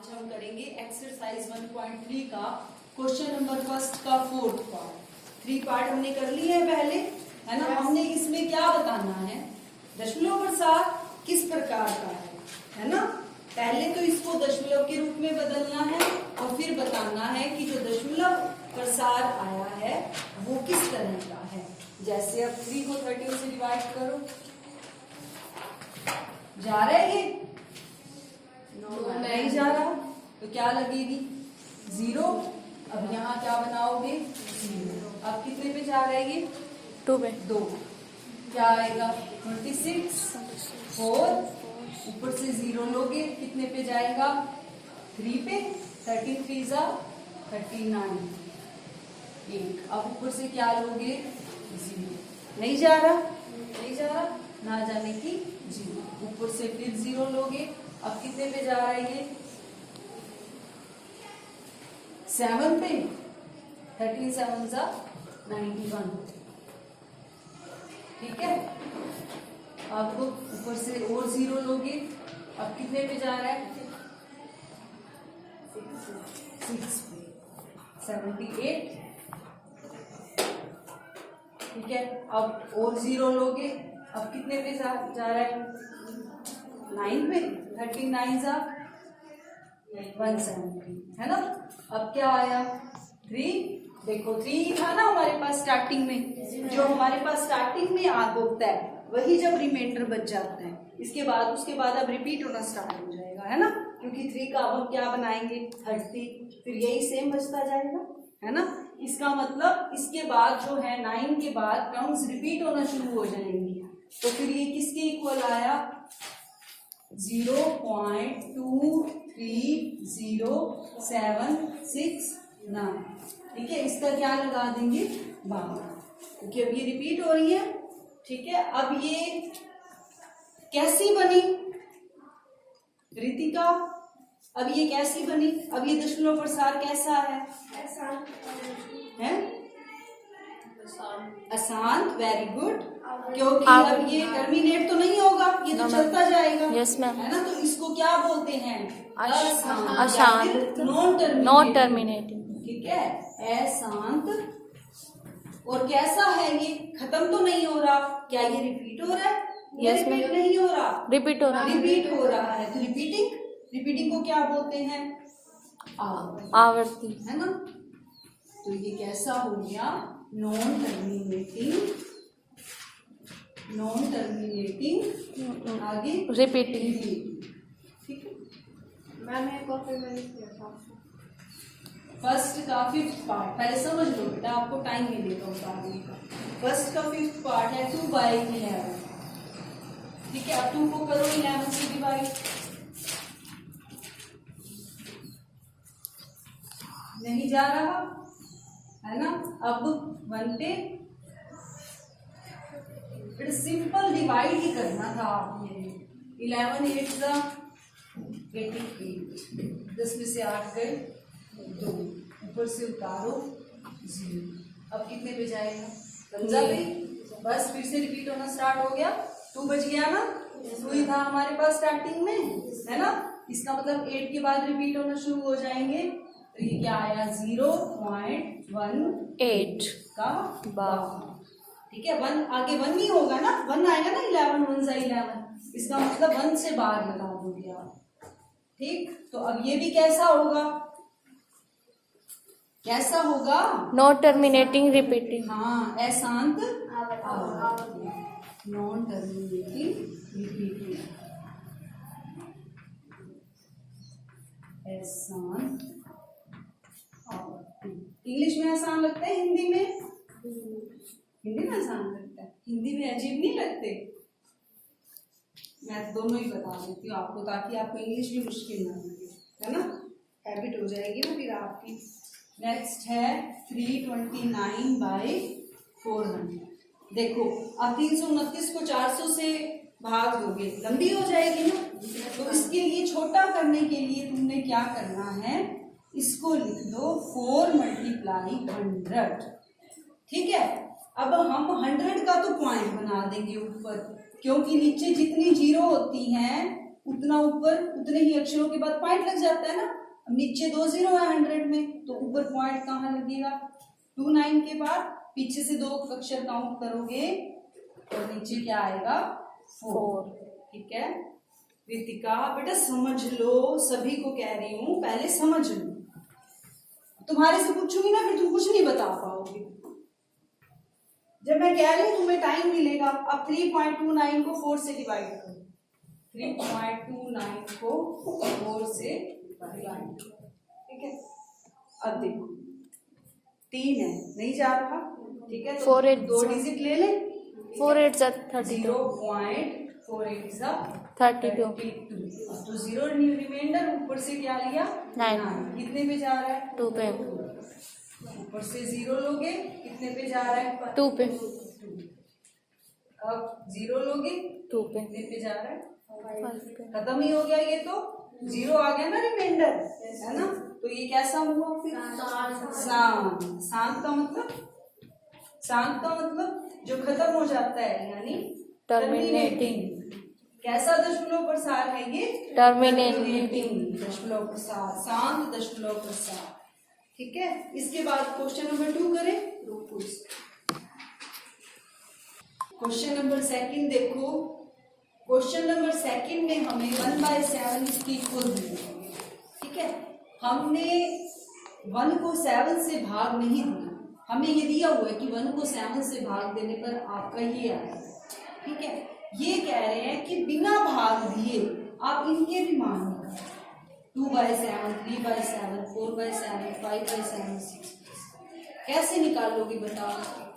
आज हम करेंगे एक्सरसाइज 1.3 का क्वेश्चन नंबर फर्स्ट का फोर्थ पार्ट। 3 पार्ट हमने कर लिए हैं पहले, है ना। हमने इसमें क्या बताना है, दशमलव प्रसार किस प्रकार का है ना। पहले तो इसको दशमलव के रूप में बदलना है और फिर बताना है कि जो दशमलव प्रसार आया है वो किस तरह का है। जैसे अब 3 को 13 से डिवाइड करो, जा रहा है ये? नहीं जा रहा, तो क्या लगेगी? 0। अब यहाँ क्या बनाओगे? 0। अब कितने पे जा रहा है ये? 2 पे 2। क्या आएगा? 26। 4 ऊपर से 0 लोगे, कितने पे जाएगा? 3 पे। 13 3 जा 39। 1। अब ऊपर से क्या लोगे? 0। नहीं जा रहा, नहीं जा रहा, ना जाने की 0। ऊपर से फिर 0 लोगे, अब कितने पे जा रहा है ये? 7 पे। 13 7 जा 91। ठीक है। अब ऊपर से और 0 लोगे, अब कितने पे जा रहा है? 6 पे। 78। ठीक है। अब और 0 लोगे, अब कितने पे जा रहा है? 9 पे। 39 जा 170, है ना। अब क्या आया? 3। देखो 3 था ना हमारे पास स्टार्टिंग में, जो हमारे पास स्टार्टिंग में होता है वही जब रिमाइंडर बच जाता है, इसके बाद उसके बाद अब रिपीट होना स्टार्ट हो जाएगा, है ना। क्योंकि 3 का अब हम क्या बनाएंगे? 30, फिर यही सेम बचता जाएगा, है ना। इसका मतलब इसके बाद जो है 9 के बाद काउंट्स रिपीट होना शुरू हो जाएंगी, तो फिर ये किसके इक्वल आया? 0.230769। ठीक है। इसका क्या लगा देंगे? 12, क्योंकि अब ये रिपीट हो रही है। ठीक है। अब ये कैसी बनी रितिका? अब ये कैसी बनी? अब ये दशमलव प्रसार कैसा है? अशांत। Very good. क्योंकि अब ये टर्मिनेट तो नहीं होगा, ये तो चलता जाएगा। Yes ma'am. है ना। तो इसको क्या बोलते हैं? अशांत, नॉन टर्मिनेटिंग। ठीक है। अशांत। और कैसा है ये? खत्म तो नहीं हो रहा। क्या ये रिपीट हो रहा है? Yes repeat ma'am. नहीं हो रहा, रिपीट हो रहा है। रिपीट हो रहा है। तो रिपीटिंग को क्या बोलते हैं? आवर्ती, है ना। तो ये कैसा हो गया? नॉन टर्मिनेटिंग आगे रिपीटिंग। ठीक है। मैम एक और फिर मैंने किया था फर्स्ट का 5th पार्ट पहले समझ लो बेटा, आपको टाइम नहीं देता हूँ आगे का। फर्स्ट का 5th पार्ट है 2/11। ठीक है। अब 2 को करो 11 से डिवाइड। नहीं जा रहा, है ना। अब 1 पे फिर सिंपल डिवाइड ही करना था आपने। 11 8 जा 88। 10 में से 8 गए 2, ऊपर से उतारो 0। अब कितने पे जाएगा? समझा भाई? बस फिर से रिपीट होना स्टार्ट हो गया। 2 बच गया ना, 2 ही था हमारे पास स्टार्टिंग में, है ना। इसका मतलब 8 के बाद रिपीट होना शुरू हो जाएंगे। तो ये क्या आया? 0.18 का 12। ठीक है। 1 आगे 1 नहीं होगा ना, 1 आएगा ना। 11 1 जा 11, इसका मतलब 1 से बाहर लगा दोगे आप। ठीक। तो अब ये भी कैसा होगा? कैसा होगा? Not terminating repeating. हाँ, अशांत आवर्ती, नॉन टर्मिनेटिंग रिपीटिंग। अशांत आवर्ती। इंग्लिश में आसान लगता है, हिंदी में? हिंदी में आसान लगता है। हिंदी में अजीब नहीं लगते? मैं दोनों ही बता देती हूँ आपको, ताकि आपको इंग्लिश भी मुश्किल ना लगे, है ना। हैबिट हो जाएगी ना फिर आपकी। नेक्स्ट है 329/400। देखो अब 329 को 400 से भाग दोगे, लंबी हो जाएगी ना। तो इसके लिए छोटा करने के लिए तुमने क्या करना है? इसको लिख दो 4 × 100। ठीक है। अब हम 100 का तो पॉइंट बना देंगे ऊपर, क्योंकि नीचे जितनी 0 होती हैं उतना ऊपर उतने ही अक्षरों के बाद पॉइंट लग जाता है ना। अब नीचे 2 जीरो है 100 में, तो ऊपर पॉइंट कहाँ लगेगा? 29 के बाद पीछे से 2 अक्षर काउंट करोगे तो नीचे क्या आएगा? 4। ठीक है रितिका, बेटा समझ लो, सभी को कह रही हूँ पहले समझ लो। तुम्हारे से पूछूंगी ना फिर तुम कुछ नहीं बता पाओगे। जब मैं कह रही हूँ तुम्हें टाइम मिलेगा। अब 3.29 को 4 से डिवाइड करो। 3.29 को 4 से डिवाइड करो। ठीक है, अब देखो 3 है, नहीं जा रहा। ठीक है, तो 4 8 2 डिजिट ले ले। 4 8 32 0.48 is a 32 अब तो 0 रिमाइंडर, ऊपर से क्या लिया? 9 कितने पे जा रहा है? 2 पे ऊपर से 0 लोगे कितने पे जा रहा है? 2 पे अब 0 लोगे 2 पे कितने पे जा रहा है? 5 पे खत्म ही हो गया ये तो। 0 आ गया ना रिमाइंडर, है ना। तो ये कैसा हुआ फिर? शांत। शांत का मतलब, शांत का मतलब जो खत्म हो जाता है, यानी टर्मिनेटिंग। कैसा दशमलव प्रसार है ये? टर्मिनेटिंग दशमलव प्रसार, शांत दशमलव प्रसार। ठीक है, इसके बाद क्वेश्चन नंबर 2 करें। क्वेश्चन नंबर 2 देखो। क्वेश्चन नंबर 2 में हमें 1/7 इसकी इक्वल मिलेगी। ठीक है, हमने 1 को 7 से भाग नहीं दिया। हमें ये दिया हुआ है कि 1 को 7 से भाग देने पर आपका ये आएगा। ठीक है, ये कह रहे हैं कि बिना भाग दिए आप इनके भी मान निकालो। 2/7, 3/7, 4/7, 5/7, 6। कैसे निकालोगे बताओ?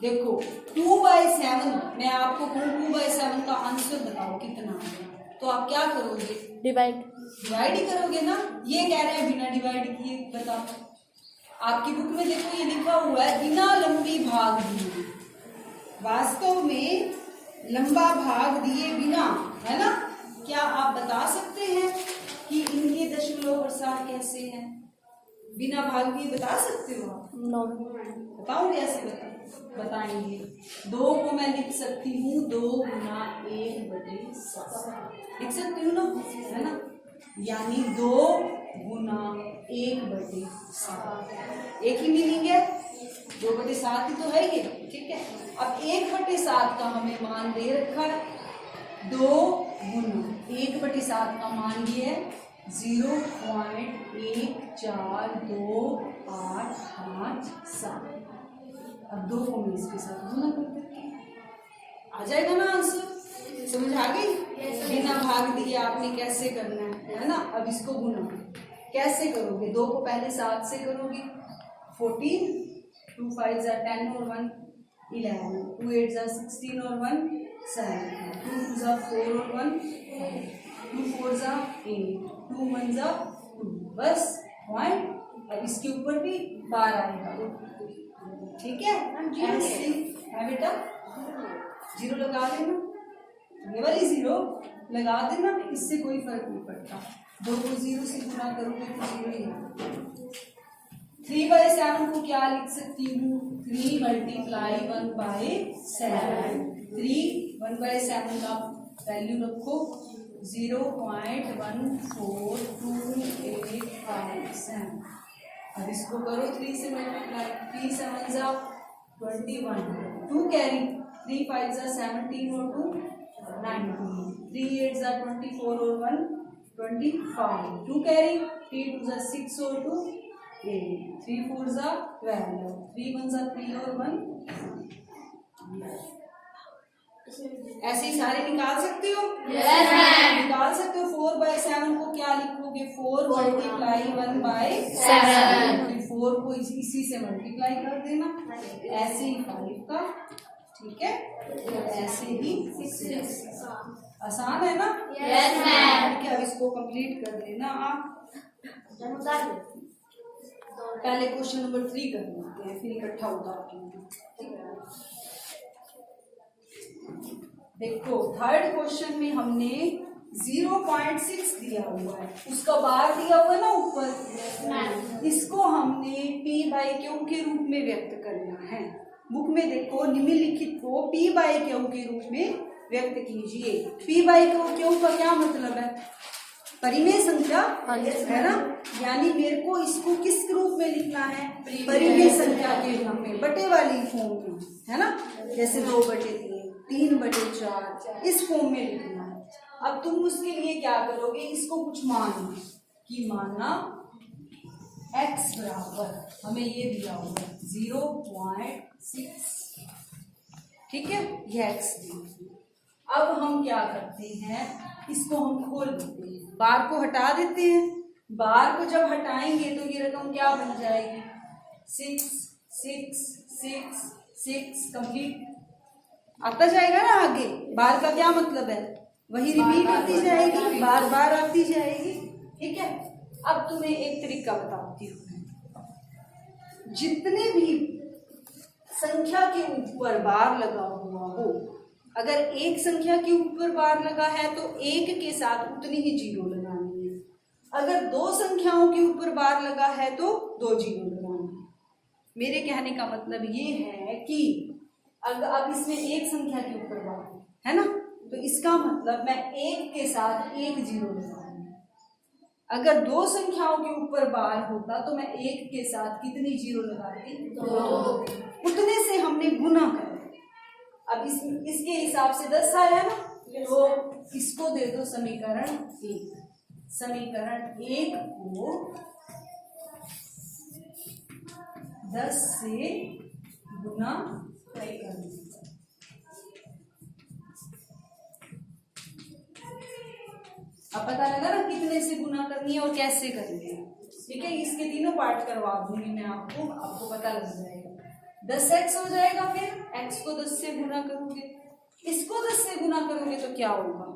देखो 2/7, मैं आपको कहूँ 2/7 का आंसर बताओ कितना आएगा, तो आप क्या करोगे? डिवाइड ही करोगे ना। ये कह रहे हैं बिना डिवाइड किए बताओ। आपकी बुक में देखो ये लिखा हुआ है बिना लंबी भाग दिए। वास्तव में लंबा भाग दिए बिना, है ना। क्या आप बता सकते हैं कि इनके दशमलव प्रसार कैसे हैं? बिना भाग दिए बता सकते हो आप? नो बताओगे? ऐसे बताएंगे। 2 को मैं लिख सकती हूँ 2 गुना 1/7 लिख सकती हूँ ना, है ना। यानी 2 गुना 1/7 एक ही मीनिंग है। 2/7 ही तो है ये। ठीक है, अब 1/7 का हमें मान दे रखा है। 2 गुना 1/7 का मान ये है 0.1428557। अब 2 को मैं इसके साथ गुना कर देती हूँ, आ जाएगा ना आंसर। समझ आ गई? बिना भाग दिए आपने कैसे करना है ना। अब इसको गुना कैसे करोगे? 2 को पहले 7 से करोगे। 14, 2 5 जा 10 और 1 11, 2 8 जा 16 और 1 7, 2 2 जा 4 और 1 2 4 जा 8, 2 1 जा 2। बस पॉइंट। अब इसके ऊपर भी 12 आएगा। ठीक है, ऐसे है बेटा। 0 लगा देना, ये वाली 0 लगा देना, इससे कोई फर्क नहीं पड़ता। 2 को 0 से गुना करोगे तो 0 ही आएगा। 3/7 को क्या लिख सकती हूँ? 3 × 1/7। 1/7 का वैल्यू रखो 0.14285। अब इसको करो 3 से मल्टीप्लाई। 3 7 जा 21, 2 कैरी, 3 5 जा 17 और 2 19, 3 8 जा 24 और 1 25, 2 कैरी, 3 2 जा 6 और 2 8, 3 4 जा 12, 3 1 जा 3 और 1। ऐसे ही सारे निकाल सकते हो? yes, निकाल सकते हो। 4/7 को क्या लिखोगे? 4 × 1/7। 4 को इसी से मल्टीप्लाई कर देना। ऐसे ही 5 का, ठीक है, ऐसे ही 6। आसान है ना? yes, ठीक है, अब इसको कंप्लीट कर देना आप। पहले क्वेश्चन नंबर 3 कर लेते हैं, फिर इकट्ठा उतार के। देखो थर्ड क्वेश्चन में हमने 0.6 दिया हुआ है, उसका बार दिया हुआ है ना ऊपर। इसको हमने P/Q के रूप में व्यक्त करना है। बुक में देखो निम्नलिखित को P/Q के रूप में व्यक्त कीजिए। P/Q का क्या मतलब है? परिमेय संख्या हाँ जी। है ना, यानी मेरे को इसको किस रूप में लिखना है, परिमेय संख्या के रूप में, बटे वाली फॉर्म में, है ना, जैसे 2/3, 3/4 इस फॉर्म में लिखना है। अब तुम उसके लिए क्या करोगे, इसको कुछ मानना कि मानना x बराबर हमें ये दिया होगा 0.6, ठीक है, ये x दिया। अब हम क्या करते हैं, इसको हम खोल देते हैं, बार को हटा देते हैं। बार को जब हटाएंगे तो ये रकम क्या बन जाएगी, 6 6 6 6 कंप्लीट आता जाएगा ना आगे। बार का क्या मतलब है, वही रिपीट होती जाएगी, बार बार आती जाएगी, ठीक है। अब तुम्हें एक तरीका बताती हूँ, जितने भी संख्या के ऊपर बार लगा हुआ हो, अगर एक संख्या के ऊपर बार लगा है तो एक के साथ उतनी ही जीरो लगानी है। अगर दो संख्याओं के ऊपर बार लगा है तो 2 जीरो लगानी है। मेरे कहने का मतलब ये है कि अब इसमें एक संख्या के ऊपर बार है ना, तो इसका मतलब मैं एक के साथ 1 जीरो लगाऊंगी। अगर दो संख्याओं के ऊपर बार होता तो मैं एक के साथ कितनी जीरो लगाती, 2। उतने से हमने गुना कर। अब इसके हिसाब से 10 आया ना, तो इसको दे दो समीकरण 1। समीकरण 1 को 10 से गुना कर दो। अब पता लगा ना कितने से गुना करनी है और कैसे करनी है, ठीक है। इसके तीनों पार्ट करवा दूंगी मैं आपको पता लग जाएगा। 10x हो जाएगा, फिर x को 10 से गुना करोगे, इसको 10 से गुना करोगे तो क्या होगा,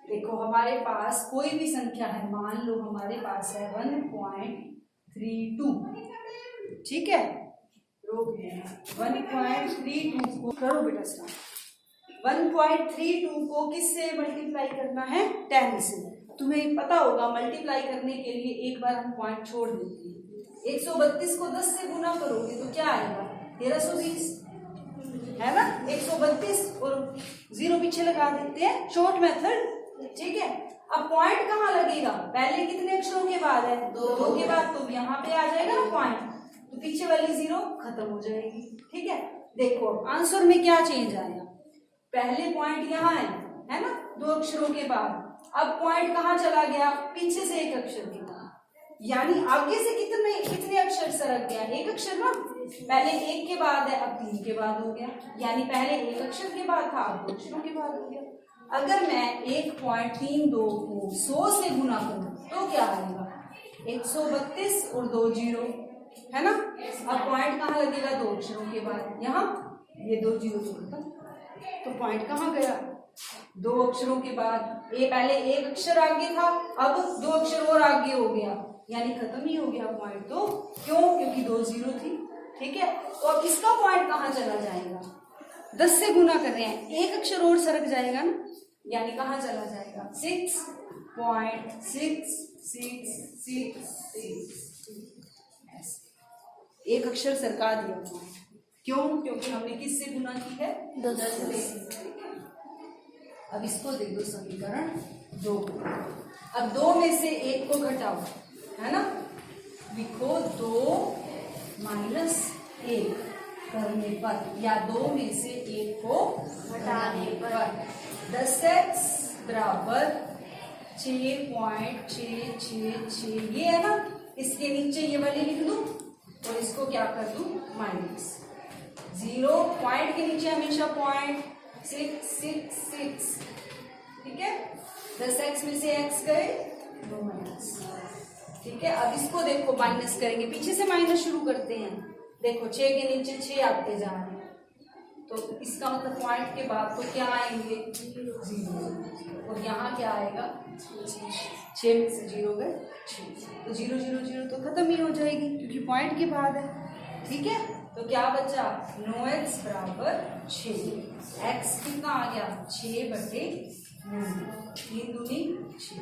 देखो हमारे पास कोई भी संख्या है, मान लो हमारे पास है 1.32, ठीक है, रोक देना 1.32 को करो बेटा स्टार्ट। 1.32 को किससे मल्टीप्लाई करना है, 10 से। तुम्हें पता होगा मल्टीप्लाई करने के लिए एक बार हम पॉइंट छोड़ देते हैं। 132 को 10 से गुना करोगे तो क्या आएगा, 1320, है ना। 132 और 0 पीछे लगा देते हैं, शॉर्ट मेथड, ठीक है। अब पॉइंट कहाँ लगेगा, पहले कितने अक्षरों के बाद है, 2 के बाद, तो यहाँ पे आ जाएगा ना पॉइंट, तो पीछे वाली 0 खत्म हो जाएगी, ठीक है। देखो आंसर में क्या चेंज आया, पहले पॉइंट यहाँ है ना, 2 अक्षरों के बाद, अब पॉइंट कहाँ चला गया, पीछे से 1 अक्षर के बाद, यानी आगे से कितने अक्षर सरक गया, 1 अक्षर ना, पहले 1 के बाद है, अब 3 के बाद हो गया, यानी पहले 1 अक्षर के बाद था, अब 2 अक्षरों के बाद हो गया। अगर मैं 1.32 को 100 से गुना करूं तो क्या आएगा, 132 और 2 जीरो, है ना। अब पॉइंट कहाँ लगेगा, 2 अक्षरों के बाद, यहाँ ये 2 जीरो जोड़ता, तो पॉइंट कहाँ गया, 2 अक्षरों के बाद। ये पहले 1 अक्षर आगे था, अब 2 अक्षर और आगे हो गया, यानी खत्म ही हो गया पॉइंट, तो क्यों, क्योंकि 2 जीरो थी, ठीक है। तो अब इसका पॉइंट कहाँ चला जाएगा, 10 से गुना कर रहे हैं, 1 अक्षर और सरक जाएगा ना, यानी कहाँ चला जाएगा, 6.66666, 1 अक्षर सरका दिया पॉइंट, क्यों, क्योंकि हमने किससे गुना की है, 10 से। अब इसको दे दो समीकरण 2। अब 2 में से 1 को घटाओ, है ना, लिखो 2 - 1 करने पर, या 2 में से 1 को घटाने पर 10x बराबर 6.666, ये है ना, इसके नीचे ये वाली लिख दूं और इसको क्या कर दूं, माइनस 0, पॉइंट के नीचे हमेशा पॉइंट, 666, ठीक है। 10x में से x गए, 2 माइनस, ठीक है। अब इसको देखो माइनस करेंगे, पीछे से माइनस शुरू करते हैं, देखो 6 के नीचे 6 आते जा रहे हैं, तो इसका मतलब पॉइंट के बाद तो क्या आएंगे, 0, और यहाँ क्या आएगा, 6 में से 0 गए 6, तो 0 0 0 तो खत्म ही हो जाएगी क्योंकि पॉइंट के बाद है, ठीक है। तो क्या बचा, 9x बराबर 6, x कितना आ गया, 6/9, 3 दूनी 6,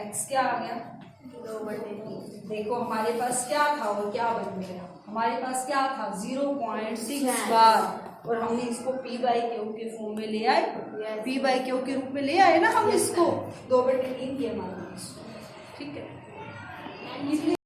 x क्या आ गया, 2/3। देखो हमारे पास क्या था और क्या बन गया, हमारे पास क्या था, 0.6 बार, और हमने इसको P बाई क्यू के फॉर्म में ले आए, P बाई क्यू के रूप में ले आए ना हम इसको, 2/3 ये हमारा, ठीक है।